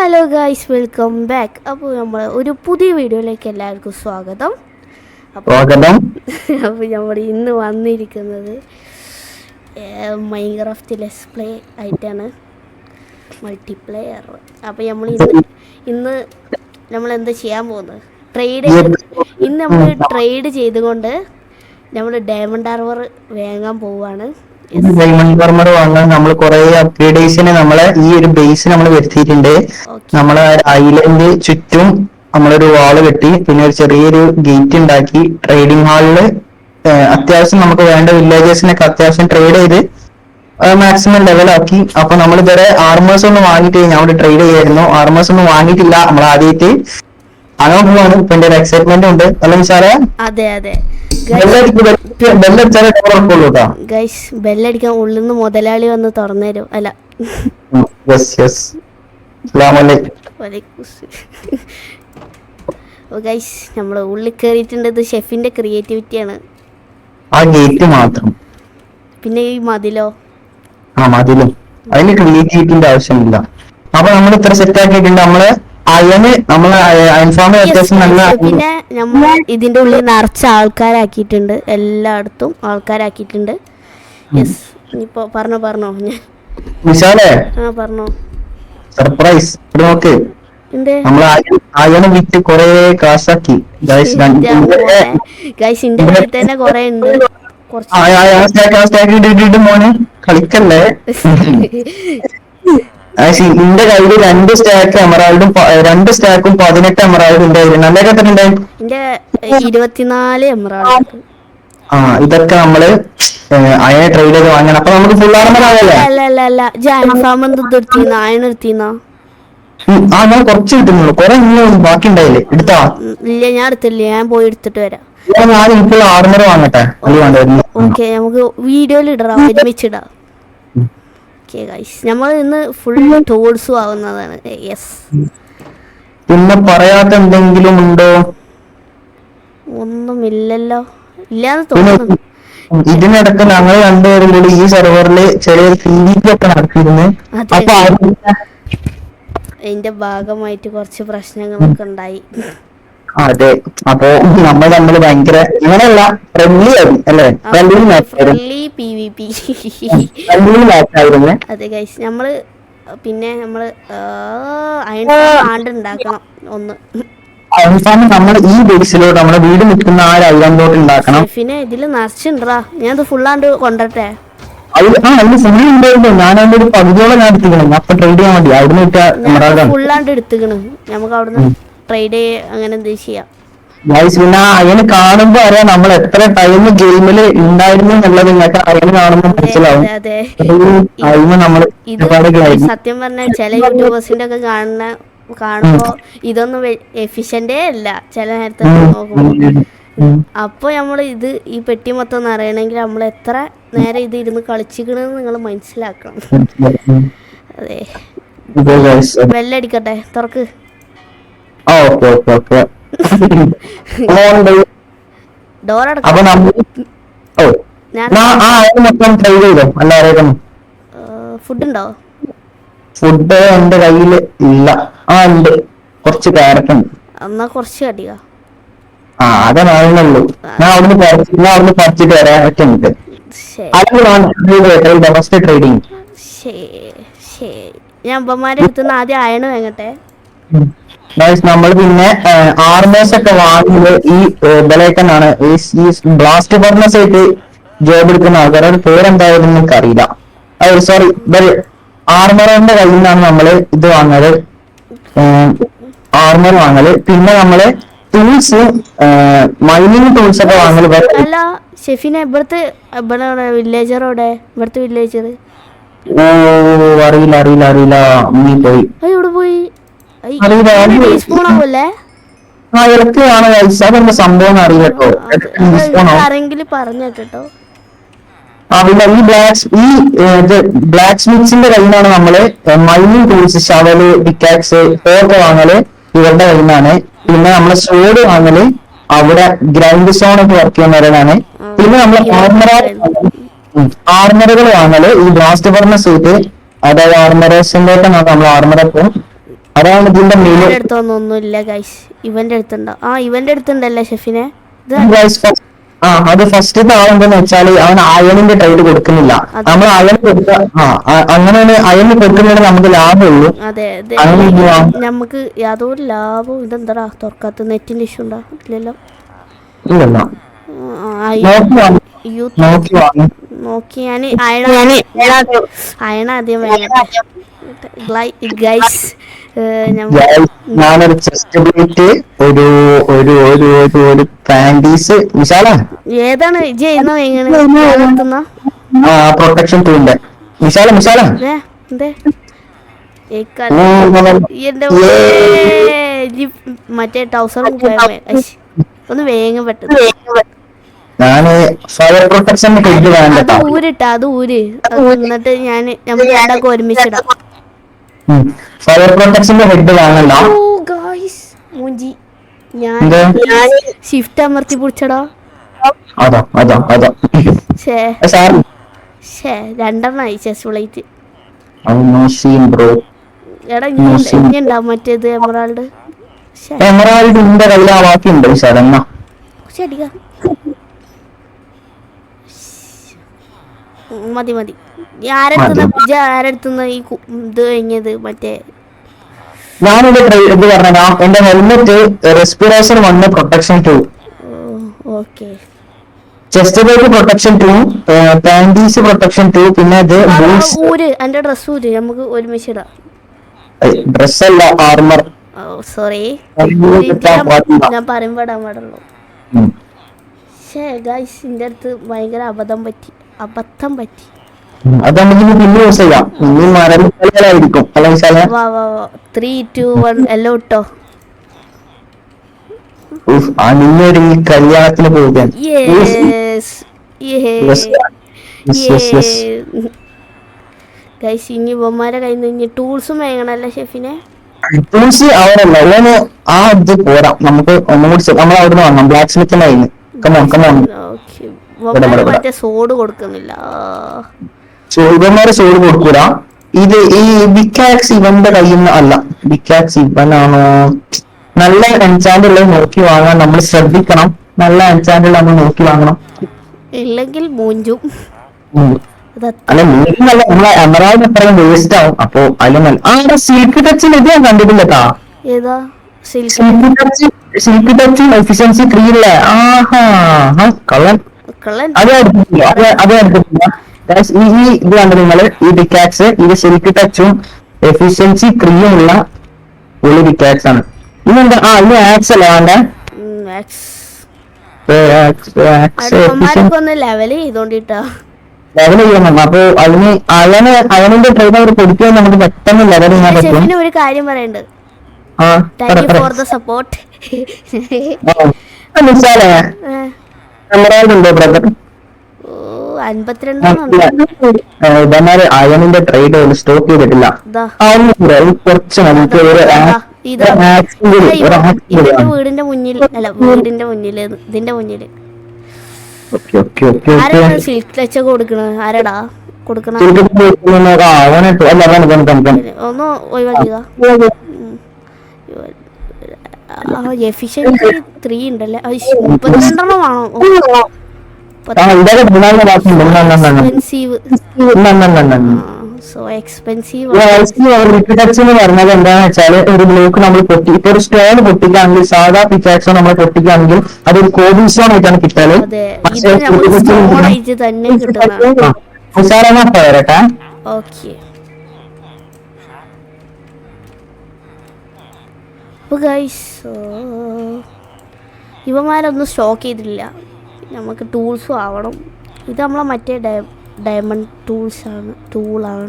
Hello guys, welcome back. അപ്പോൾ നമ്മൾ ഒരു പുതിയ വീഡിയോയിലേക്ക് എല്ലാവർക്കും സ്വാഗതം. അപ്പോൾ നമ്മൾ ഇന്ന് വന്നിരിക്കുന്നത് മൈൻക്രാഫ്റ്റ് ലെറ്റ്സ് പ്ലേ ആയിട്ടാണ്, മൾട്ടിപ്ലെയർ. അപ്പോൾ ഇന്ന് നമ്മൾ എന്താ ചെയ്യാൻ പോകുന്നത്, ഇന്ന് നമ്മൾ ട്രേഡ് ചെയ്തുകൊണ്ട് നമ്മൾ ഡയമണ്ട് ആർമർ വാങ്ങാൻ പോവുകയാണ്. ഡയമണ്ട് ആർമർ വാങ്ങാൻ നമ്മൾ കുറെ അപ്ഗ്രേഡേഷന് നമ്മളെ ഈ ഒരു ബേസ് നമ്മൾ വരുത്തിയിട്ടുണ്ട്. നമ്മളെ ഐലൻഡ് ചുറ്റും നമ്മളൊരു വാള് കെട്ടി, പിന്നെ ഒരു ചെറിയൊരു ഗേറ്റ് ഉണ്ടാക്കി, ട്രേഡിംഗ് ഹാളില് അത്യാവശ്യം നമുക്ക് വേണ്ട വില്ലേജസിനൊക്കെ അത്യാവശ്യം ട്രേഡ് ചെയ്ത് മാക്സിമം ലെവലാക്കി. അപ്പൊ നമ്മൾ ഇതുവരെ ആർമേഴ്സ് ഒന്നും വാങ്ങിയിട്ട് നമ്മൾ ട്രേഡ് ചെയ്യായിരുന്നു. ആർമേഴ്സ് ഒന്നും വാങ്ങിയിട്ടില്ല, നമ്മൾ ആദ്യമായിട്ട് അങ്ങനെ പോവാണ്. ഇപ്പൊ എന്റെ ഒരു എക്സൈറ്റ്മെന്റ് ഉണ്ട്. അല്ല സാറേ? അതെ അതെ, ബെല്ലടിക്കാൻ ഉള്ളിൽ നിന്ന് മുതലാളി വന്ന് തുറന്നു തരും. അല്ല, നമ്മള് ഉള്ളിൽ കയറിയിട്ടുണ്ട്. ഇത് ഷെഫിന്റെ ക്രിയേറ്റിവിറ്റിയാണ്. ആ ഗേറ്റ് മാത്രം. പിന്നെ ഈ മതിലോ? ആ മതിലും അതിന് ക്രിയേറ്റിവിറ്റിന്റെ ആവശ്യമില്ല. അപ്പൊ നമ്മൾ ഇത്ര സെറ്റ് ആക്കിയിട്ടുണ്ട്. നമ്മള് പിന്നെ നമ്മൾ ഇതിന്റെ ഉള്ളിൽ നിറച്ച ആൾക്കാരാക്കിയിട്ടുണ്ട്, എല്ലായിടത്തും ആൾക്കാരാക്കിയിട്ടുണ്ട്. യെസ്, ഇപ്പൊ പറഞ്ഞോ ഞാൻ പറഞ്ഞോ. സർപ്രൈസ് നോക്ക്, നമ്മൾ വിറ്റ് കൊറേ കാശാക്കി. ഇതിന്റെ ഉള്ളിൽ തന്നെ കൊറേ ഉണ്ട്. മോനെ കളിക്കല്ലേ. എന്റെ കയ്യില് 2 സ്റ്റാക്ക് എമറാൾഡും 2 സ്റ്റാക്കും 18 എമറാൾഡും ഉണ്ടായിരുന്നു. നല്ല എത്ര ഉണ്ടായി? 24 എമറാൾഡ്. ഇതൊക്കെ നമ്മള് അയനെ ട്രേഡ് ചെയ്ത് വാങ്ങണം. അപ്പൊ നമുക്ക് ഫുൾ ആർമർ ആവല്ലേ? ഞാൻ കുറച്ച് കിട്ടുന്നുള്ളൂ, കുറെ ബാക്കി ഉണ്ടായില്ലേ? എടുത്താ? ഇല്ല, ഞാൻ എടുത്തില്ല. ഞാൻ പോയി എടുത്തിട്ട് വരാം. ഞാൻ ഇപ്പോൾ ആർമർ വാങ്ങട്ടെ. ഓക്കെ, നമുക്ക് വീഡിയോയിൽ ഇടാം, ഒരുമിച്ചിടാം. നമ്മൾ ഇന്ന് ഫുൾ ടൂൾസും ആവുന്നതാണ്. യെസ്. പിന്നെ പറയാത്ത എന്തെങ്കിലും ഉണ്ടോ? ഒന്നുമില്ലല്ലോ, ഇല്ലാന്ന് തോന്നുന്നു. ഇതിനിടക്ക് ഞങ്ങൾ രണ്ടുപേരും കൂടി ഈ സെർവറില് ചെറിയൊരു ഒക്കെ നടത്തിയിരുന്നു. അപ്പൊ അതിന്റെ ഭാഗമായിട്ട് കുറച്ച് പ്രശ്നങ്ങളൊക്കെ ഉണ്ടായി. അതെ, അപ്പൊ നമ്മൾ തമ്മിൽ ഭയങ്കര ഇങ്ങനെയല്ല ഫ്രണ്ട്ലി ആയി അല്ലേ? Friendly PvP. അതെ ഗൈസ്, നമ്മള് ആണ്ട് ഉണ്ടാക്കണം ഒന്ന്. നമ്മൾ ഈ ബേസിലോട്ട് നമ്മുടെ വീട് നിൽക്കുന്ന ആ ഒരു ഐലൻഡിലോട്ട് ഉണ്ടാക്കണം. പിന്നെ ഇതില് നിറച്ചുണ്ടാ, ഞാൻ ഇത് ഫുള്ളാണ്ട് കൊണ്ടട്ടെ. അതിന് ഫുള്ള് ഉണ്ടായിരുന്നു. ഞാൻ അതിന്റെ ഒരു പകുതിയോളം ഞാൻ എടുത്തിക്കണം. അപ്പൊ ട്രേഡ് ചെയ്യാൻ വേണ്ടി അവിടുന്ന് ഫുള്ളാണ്ട് എടുത്തിക്കണ്. നമുക്ക് അവിടുന്ന് ട്രേഡ് അങ്ങനെ എന്ത് ചെയ്യാം. പിന്നെ അയന് കാണുമ്പോ അറിയാം നമ്മൾ എത്ര ടൈം ഗെയിമില് ഉണ്ടായിരുന്നു എന്നുള്ളത്. നിങ്ങൾക്ക് അയന് കാണുമ്പോ മനസ്സിലാവും. സത്യം പറഞ്ഞാൽ ചില യൂട്യൂബേഴ്സിന്റെ ഒക്കെ കാണുമ്പോ ഇതൊന്നും എഫിഷ്യന്റേ അല്ല ചില നേരത്തെ നോക്കുമ്പോ. അപ്പൊ നമ്മള് ഈ പെട്ടി മൊത്തം ഒന്ന് അറിയണമെങ്കിൽ നമ്മൾ എത്ര നേരം ഇത് ഇരുന്ന് കളിച്ചിക്കണെന്ന് നിങ്ങൾ മനസ്സിലാക്കണം. അതെ, ബെല്ലടിക്കട്ടെ, തുറക്ക്. ഡോർ ഫുഡ് ഉണ്ടോ? ഫുഡ് എന്റെ കയ്യില് ഇല്ല. ഉണ്ട്, കുറച്ച് ക്യാരറ്റ് ഉണ്ട്. എന്നാ കുറച്ച് അടിക. അതാണുള്ളൂ. ഞാൻ അവിടുന്ന് പറിച്ചിട്ട് വരാൻ പറ്റുന്നുണ്ട്. ട്രേഡിങ്. ഞാൻ അമ്മമാരെ അടുത്തുനിന്ന് ആദ്യം അയണ് വാങ്ങട്ടെ. നമ്മൾ പിന്നെ ആർമേഴ്സ് ഒക്കെ വാങ്ങിയത് ഈ ബലേക്കനാണ്. ഈ ബ്ലാസ്റ്റ് ഫർണസ് ആയിട്ട് ജോബ് എടുക്കുന്ന ആൾക്കാരുടെ പേരെന്തായാലും നമുക്ക് അറിയില്ല. സോറി, ആർമറിന്റെ കയ്യിൽ നിന്നാണ് നമ്മള് ഇത് വാങ്ങല്, ആർമർ വാങ്ങല്. പിന്നെ നമ്മള് ടൂൾസ്, മൈനിങ് ടൂൾസ് ഒക്കെ വാങ്ങല്. അല്ല ഷെഫിനെ, ഇവിടുത്തെ വില്ലേജറോടെ? ഇവിടുത്തെ വില്ലേജർ അറിയില്ല. പോയി സംഭവം അറിയില്ലോ. ആരെങ്കിലും പറഞ്ഞു കേട്ടോ. പിന്നെ ഈ ബ്ലാക്ക് സ്മിത്സിന്റെ കയ്യിൽ നിന്നാണ് നമ്മള് മൈനിങ് ടൂൾസ്, ഷവല്, പിക്കാക്സ്, ഒക്കെ വാങ്ങല് ഇവരുടെ കയ്യിൽ നിന്നാണ്. പിന്നെ നമ്മള് സോഡ് വാങ്ങല് അവിടെ ഗ്രൈൻഡ് സോൺ ഒക്കെ വർക്ക് ചെയ്യുന്നവരാണ്. പിന്നെ നമ്മള് ആർമറുകൾ വാങ്ങല് ഈ ബ്ലാസ്റ്റ് ഫർണസ് സൂട്ട്, അതായത് ആർമറേഴ്സിന്റെ നമ്മൾ ആർമറൊക്കെ അതാണ് ഇതിന്റെ മെയിൻ. ഇവന്റെ അടുത്തൊന്നൊന്നുമില്ല ഗൈസ്. ഇവന്റെ അടുത്തുണ്ടോ? ആ ഇവന്റെ അടുത്തുണ്ടല്ലേ ഷെഫിനെ. ഇത് അത് ഫസ്റ്റത്തെ ആളെന്താന്ന് വെച്ചാല് അവൻ അയണിന്റെ ട്രേഡ് കൊടുക്കുന്നില്ല. നമ്മൾ അയൺ കൊടുക്കുക. അങ്ങനെയാണ് അയണ് കൊടുക്കുന്നതിന് നമുക്ക് ലാഭമുള്ളൂ. അതെ അതെ, നമുക്ക് യാതൊരു ലാഭവും. ഇതെന്താടാ തുറക്കാത്ത? നെറ്റിന്റെ ഇഷ്യൂ ഉണ്ടോ? ഇല്ലല്ലോ. ഇല്ലല്ലോ. നോക്കി ഞാൻ അയണ ആദ്യം വേണട്ടെ ഗൈസ്. ഞാനൊരു ചെസ്റ്റ് പ്ലേറ്റ്, ഒരു ഒരു ഒരു ഒരു ഒരു പാൻറ്റീസ്. വിശാല ഏതാണ് ചെയ്യുന്ന വേങ്ങണ? പ്രൊട്ടക്ഷൻ ടൂളിന്റെ വിശാല വിശാല മറ്റേ ടൗസർ ഒന്ന് വേഗം പെട്ടത്. ഞാന് ഫയർ പ്രൊട്ടക്ഷൻ അത് ഊരിട്ടാ, അത് ഊര്. എന്നിട്ട് നമുക്ക് രണ്ടാക്കും ഒരുമിച്ചിടാം. ഫയർ പ്രൊട്ടക്ഷന്റെ ഹെഡ് വാങ്ങണ്ട. മൂഞ്ചി ഞാൻ ഷിഫ്റ്റ് അമർത്തി പിടിച്ചടാ. രണ്ടെണ്ണായി ചെസ്റ്റ് പ്ലേറ്റ്. എടാ ഇനി ഉണ്ടാവും മറ്റേത് എമറാൾഡ്. എമറാൾഡിന്റെ കയ്യിൽ ആ ബാക്കിയുണ്ട് ശരണ്ണ. ശരിയാ, മതി മതി. ആരെടുത്തുന്ന ഈ ഇത് കഴിഞ്ഞത്? മറ്റേ ഞാനിത് ഇത് പറഞ്ഞതാ. എന്റെ helmet respiration 1 protection 2, chest plate protection 2, panties protection 2, പിന്നെ എന്റെ ഡ്രസ് ഊര്, നമുക്ക് ഒരുമിച്ചിടാം. ഡ്രസ് അല്ല, ആർമർ. സോറി, ഞാൻ പറയുമ്പോ ഇടാൻ പാടുള്ളൂ. ഗൈസ് ഇതിന്റെ അടുത്ത് ഭയങ്കര അബദ്ധം പറ്റി. അത് നമുക്ക് പിന്നെ യൂസ് ചെയ്യാം. ഇനി മരങ്ങളായിരിക്കും. 3, 2, 1 എല്ലാം ഇട്ടോ. നിന്നൊരു കല്യാണത്തിന് പോകാൻ ഇനി ഇവന്മാരെ കയ്യിൽ നിന്ന് ടൂൾസും വേങ്ങണല്ലേ ഷെഫിനെ? ടൂൾസ് അവരല്ല, ഓന് ആ ഇത് പോരാ. നമുക്ക് ഒന്നും കൂടി നമ്മൾ അവിടുന്ന് വന്നു ബ്ലാക്ക് സ്മിത്തിന്റെ കയ്യിൽ. മറ്റേ സോഡ് കൊടുക്കുന്നില്ല. ഇവന്മാരെ സോഡ് കൊടുക്കൂല. ഇത് ഈ ബിക്കാക്സ് ഇവന്റെ കയ്യിൽ നിന്ന് അല്ല. ബിക്കാക്സ് ഇവനാണോ? നല്ല എൻചാൻഡ് ഉള്ളത് നോക്കി വാങ്ങാൻ നമ്മൾ ശ്രദ്ധിക്കണം. നല്ല എൻചാൻഡ് ഉള്ള നമ്മൾ നോക്കി വാങ്ങണം, ഇല്ലെങ്കിൽ മൂഞ്ചും. അല്ല മൂഞ്ചല്ല, നമ്മളെ എമറാൾഡ് എത്രയും വേസ്റ്റ് ആവും. അപ്പൊ അതിലും നല്ല സിൽക്ക് ടച്ചിന് ഇത് ഞാൻ കണ്ടിട്ടില്ലട്ടാ. സിൽക്ക് ടച്ച് എഫിഷ്യൻസി 3 ഇല്ലേ? കള്ളൻ. അത് എടുത്തിട്ടില്ല. ഈ ഇത് കണ്ടത് നിങ്ങള്? ഈ ഡിക്കാക്സ് ഇത് സിൽക്ക് ടച്ചും എഫിഷ്യൻസി 3 ഉള്ള ഒരു ഡിക്കാക്സ് ആണ്. ഇതെന്താ? ഇത് ആക്സ് അല്ല വേണ്ട. ലെവൽ ചെയ്തോണ്ടിട്ടാ. ലെവൽ ചെയ്യണം. അപ്പൊ അയണിന്റെ ട്രെയിൻ അവർ കൊടുക്കാൻ നമുക്ക് പെട്ടെന്ന് ലെവൽ ചെയ്യാൻ പറ്റും. ഒരു കാര്യം പറയണ്ട്. Support brother. 52 അയണിന്റെ ട്രേഡ് സ്റ്റോക്ക് ചെയ്തിട്ടില്ല. കുറച്ച് നമുക്ക് വീടിന്റെ മുന്നിൽ അല്ല, വീടിന്റെ മുന്നിൽ ഇതിന്റെ മുന്നിൽ സിൽക്ക് ടച്ച് കൊടുക്കണത് ആരടാ? കൊടുക്കണ ഒന്ന് ഒഴിവാക്കിയതാ. എഫിഷ്യൻസി 3 ഉണ്ടല്ലേ? 32 ആണോ? പറഞ്ഞത് എന്താണെന്ന് വെച്ചാല്, ഒരു ബ്ലോക്ക് നമ്മൾ ഇപ്പൊ ഒരു സ്റ്റോൺ പൊട്ടിക്കുകയാണെങ്കിൽ, സാധാ പിക്കാക്സോ നമ്മൾ പൊട്ടിക്കുകയാണെങ്കിൽ അതൊരു കോബിൾ സ്റ്റോൺ ആയിട്ടാണ് കിട്ടാല്. പോരട്ടെ. ഇവന്മാരൊന്നും സ്റ്റോക്ക് ചെയ്തിട്ടില്ല. നമുക്ക് ടൂൾസും ആവണം. ഇത് നമ്മളെ മറ്റേ ഡയമണ്ട് ടൂളാണ്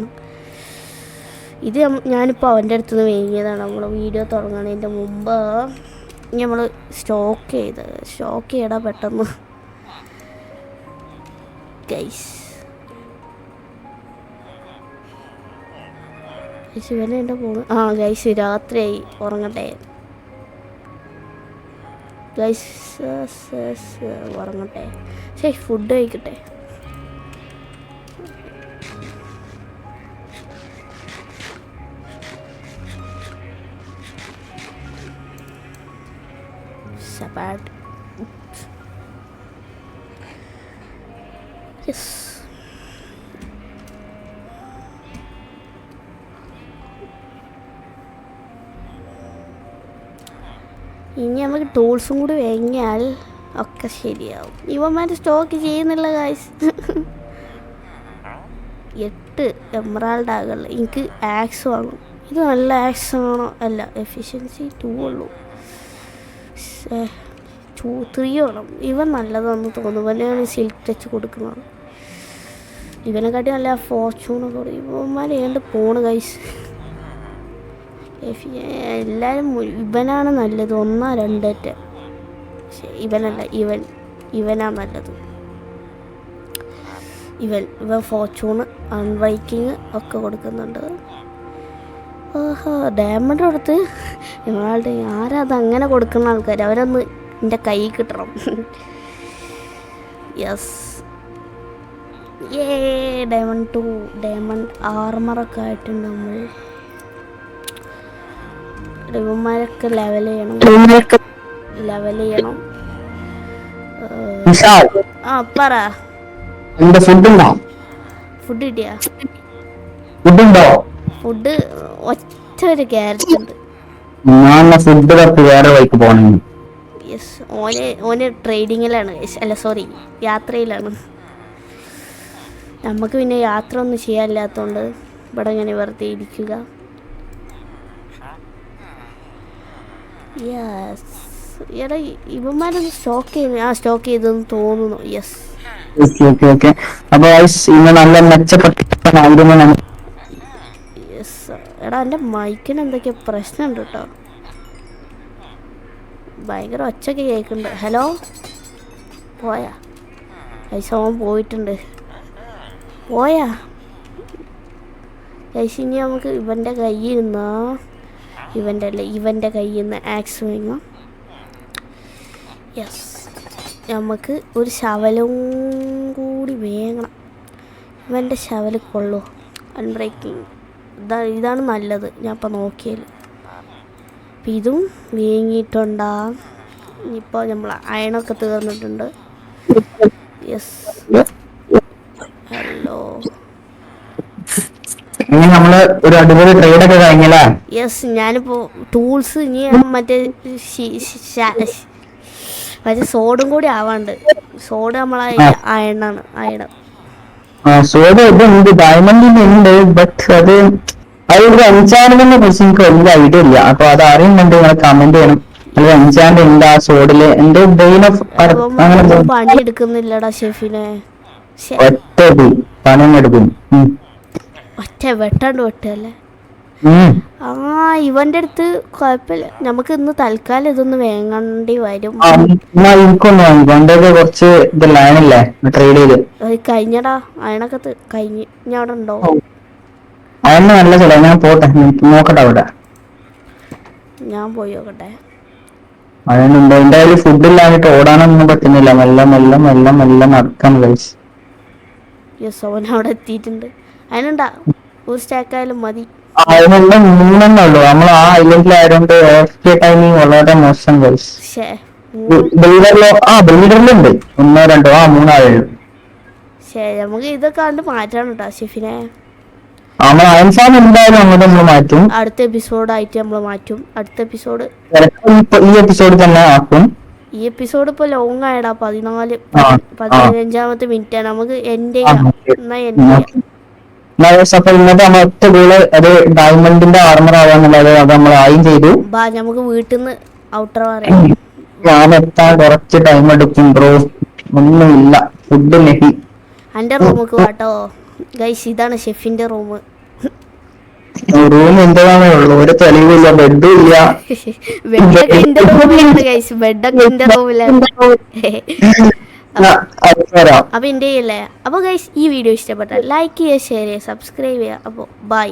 ഇത്. ഞാനിപ്പോൾ അവൻ്റെ അടുത്ത് നിന്ന് വാങ്ങിയതാണ്. നമ്മൾ വീഡിയോ തുടങ്ങുന്നതിൻ്റെ മുമ്പ് നമ്മൾ സ്റ്റോക്ക് ചെയ്യടാ പെട്ടെന്ന് ഗൈസ്. ഇവനെ എൻ്റെ ഫോണ് ഗൈസ് രാത്രിയായി, ഉറങ്ങട്ടെ ഗൈസ്, ഉറങ്ങട്ടെ. ശരി, ഫുഡ് കഴിക്കട്ടെ. സപാട്ട്. യെസ്. ഇനി നമുക്ക് ടൂൾസും കൂടി വാങ്ങിയാൽ ഒക്കെ ശരിയാവും. ഇവന്മാർ സ്റ്റോക്ക് ചെയ്യുന്നില്ല ഗൈസ്. 8 എമറാൾഡ് ആകല്ല. എനിക്ക് ആക്സ് വാങ്ങും. ഇത് നല്ല ആക്സ് ആണോ? അല്ല, എഫിഷ്യൻസി 2 ഉള്ളൂ. 3 വേണം. ഇവൻ നല്ലതാണെന്ന് തോന്നുന്നു. ഇവനാണ് സിൽക്ക് ടച്ച് കൊടുക്കുന്നത്. ഇവനെക്കാട്ടി നല്ല ഫോർച്യൂണൊക്കെ കൊടുക്കും. ഇവന്മാർ ഏണ്ട് പോണ് ഗൈസ്. എല്ലാവരും ഇവനാണ് നല്ലത്. 1 2 പക്ഷേ ഇവനല്ല, ഇവനാണ് നല്ലത്. ഇവൻ ഫോർച്യൂണ്, അൺബ്രേക്കിങ് ഒക്കെ കൊടുക്കുന്നുണ്ട്. ഓഹോ, ഡയമണ്ട് കൊടുത്ത് ഞങ്ങളുടെ ആരാ അതങ്ങനെ കൊടുക്കുന്ന ആൾക്കാർ? അവരൊന്ന് എൻ്റെ കൈ കിട്ടണം. യെസ്. ഡയമണ്ട് 2 ഡയമണ്ട് ആർമറൊക്കെ ആയിട്ടുണ്ട്. നമ്മൾ ഇവന്മാരൊക്കെ ലെവൽ ചെയ്യണം. ആ പറ. ഫുഡ് കിട്ടിയാ? ഫുഡ് ഒറ്റ ഒരു ക്യാരറ്റ് ഉണ്ട്. യെസ്. ഓന് ട്രേഡിങ്ങിലാണ്. അല്ല സോറി, യാത്രയിലാണ്. നമുക്ക് പിന്നെ യാത്ര ഒന്നും ചെയ്യാനില്ലാത്തതുകൊണ്ട് ഇവിടെ ഇങ്ങനെ വെറുതെ ഇരിക്കുക. യെസ്. എടാ ഇവന്മാരൊന്ന് സ്റ്റോക്ക് ചെയ്തെന്ന് തോന്നുന്നു. യെസ്. യെസ്. എടാ എൻ്റെ മൈക്കിന് എന്തൊക്കെയോ പ്രശ്നമുണ്ട് കേട്ടോ. ഭയങ്കര ഒച്ചയൊക്കെ കേൾക്കുന്നുണ്ട്. ഹലോ, പോയാ? ഐസോൻ പോയിട്ടുണ്ട്. പോയാ ഐസ്? ഇനി നമുക്ക് ഇവൻ്റെ കയ്യിൽ നിന്നാ ഇവൻ്റെ കയ്യിൽ നിന്ന് ആക്സ് വാങ്ങാം. യെസ്. നമുക്ക് ഒരു ശവലും കൂടി വേങ്ങണം. ഇവൻ്റെ ശവൽ കൊള്ളൂ. അൺബ്രേക്കിങ് ഇതാണ് നല്ലത്. ഞാൻ ഇപ്പം നോക്കിയാൽ. അപ്പം ഇതും വേങ്ങിയിട്ടുണ്ടാ. ഇപ്പോൾ നമ്മൾ അയണൊക്കെ തീർന്നിട്ടുണ്ട്. യെസ്. ഹലോ. യെസ്. ഞാനിപ്പോൾ ടൂൾസ് ഇനി മറ്റേ സോഡും കൂടി ആവാണ്ട്. സോഡ് നമ്മളെ അയണാണ്. സോഡ് ഇതുണ്ട്, ഡയമണ്ടിന്റെ ഉണ്ട്. ബട്ട് അതൊരു എൻചാൻമെന്റിനെ കുറിച്ച് എനിക്ക് വലിയ ഐഡിയ ഇല്ല. അപ്പൊ അത് അറിയുന്നുണ്ട്, നിങ്ങളെ കമന്റ് ചെയ്യണം. അത് എൻചാൻഡ് ഉണ്ട് ആ സോഡില്. എന്റെ പണി എടുക്കുന്നില്ലടാ ഷെഫിനെ. ഒറ്റ പണം എടുക്കും. ഒറ്റ വെട്ടല്ലേ? ഇവന്റെ അടുത്ത് കുഴപ്പമില്ല. നമുക്ക് ഇന്ന് തൽക്കാലം ഇതൊന്ന് വേങ്ങേണ്ടി വരും. കുറച്ച് ഇതല്ലേ ട്രേഡ് ചെയ്ത് കഴിഞ്ഞടാ. അയണൊക്കെ കഴിഞ്ഞ്. ഞാൻ അവിടെ ഉണ്ടോ? അയണ്ണ നല്ല ചില. ഞാൻ പോട്ടെ, നോക്കട്ടെ അവിടെ. ഞാൻ പോയി നോക്കട്ടെ. അയണ്ണുണ്ടോ? എന്റെ കയ്യിൽ ഫുഡ് ഇല്ലാഞ്ഞിട്ട് ഓടാനൊന്നും പറ്റുന്നില്ല. മെല്ലെ നടക്കാൻ കഴിച്ചു. യെസ്, അവൻ അവിടെ എത്തിയിട്ടുണ്ട്. അതിനുണ്ടാ ഒരു സ്റ്റാക്കായാലും മതി. അതിനുള്ള 3 ഉള്ളൂ. നമ്മൾ ആ ഐലൻഡിലായതുകൊണ്ട് ടൈമിങ് വളരെ മോശം കഴിച്ചു. ബിൽഡറിലുണ്ട് 1 2 3 ആളുകൾ. ശരി, നമുക്ക് ഇതൊക്കെ കണ്ട് മാറ്റാണ് കേട്ടോ ഷെഫിനെ. എന്തായാലും അങ്ങോട്ട് നമ്മൾ മാറ്റും. അടുത്ത എപ്പിസോഡായിട്ട് നമ്മൾ മാറ്റും. അടുത്ത എപ്പിസോഡ് ഈ എപ്പിസോഡ് തന്നെ ആക്കും. ഈ എപ്പിസോഡ് ഇപ്പൊ ലോങ് ആയടാ. 15-15 മിനിറ്റ് ആണ്. നമുക്ക് എൻഡ് ചെയ്യാം. അപ്പൊ ഇന്നത്തെ നമ്മൾ ഒറ്റ ഗോള് അത് ഡയമണ്ടിന്റെ ആർമർ ആവാന്നുള്ളത് അത് നമ്മൾ ആയും ചെയ്തു. നമുക്ക് വീട്ടിൽ നിന്ന് ഔട്ടർ പറയാം. ഞാൻ എത്താൻ കുറച്ച് ടൈം എടുക്കും ബ്രോ. ഒന്നുമില്ല, ഫുഡ് നെഹി. എന്റെ റൂമൊക്കെ വാട്ടോ ഗൈസ്. ഇതാണ് ഷെഫിന്റെ റൂം. എന്താണേ ഉള്ളു, ഒരു തെളിവില്ല, ബെഡും ഇല്ല. ബെഡൊക്കെ എന്റെ റൂമിലാണ് ഗൈസ്. ബെഡൊക്കെ എന്റെ റൂമിലാണ്. അപ്പൊ എന്റെ അല്ലേ. അപ്പൊ ഗൈസ് ഈ വീഡിയോ ഇഷ്ടപ്പെട്ടാൽ ലൈക്ക് ചെയ്യുക, ഷെയർ ചെയ്യുക, സബ്സ്ക്രൈബ് ചെയ്യുക. അപ്പോൾ ബൈ.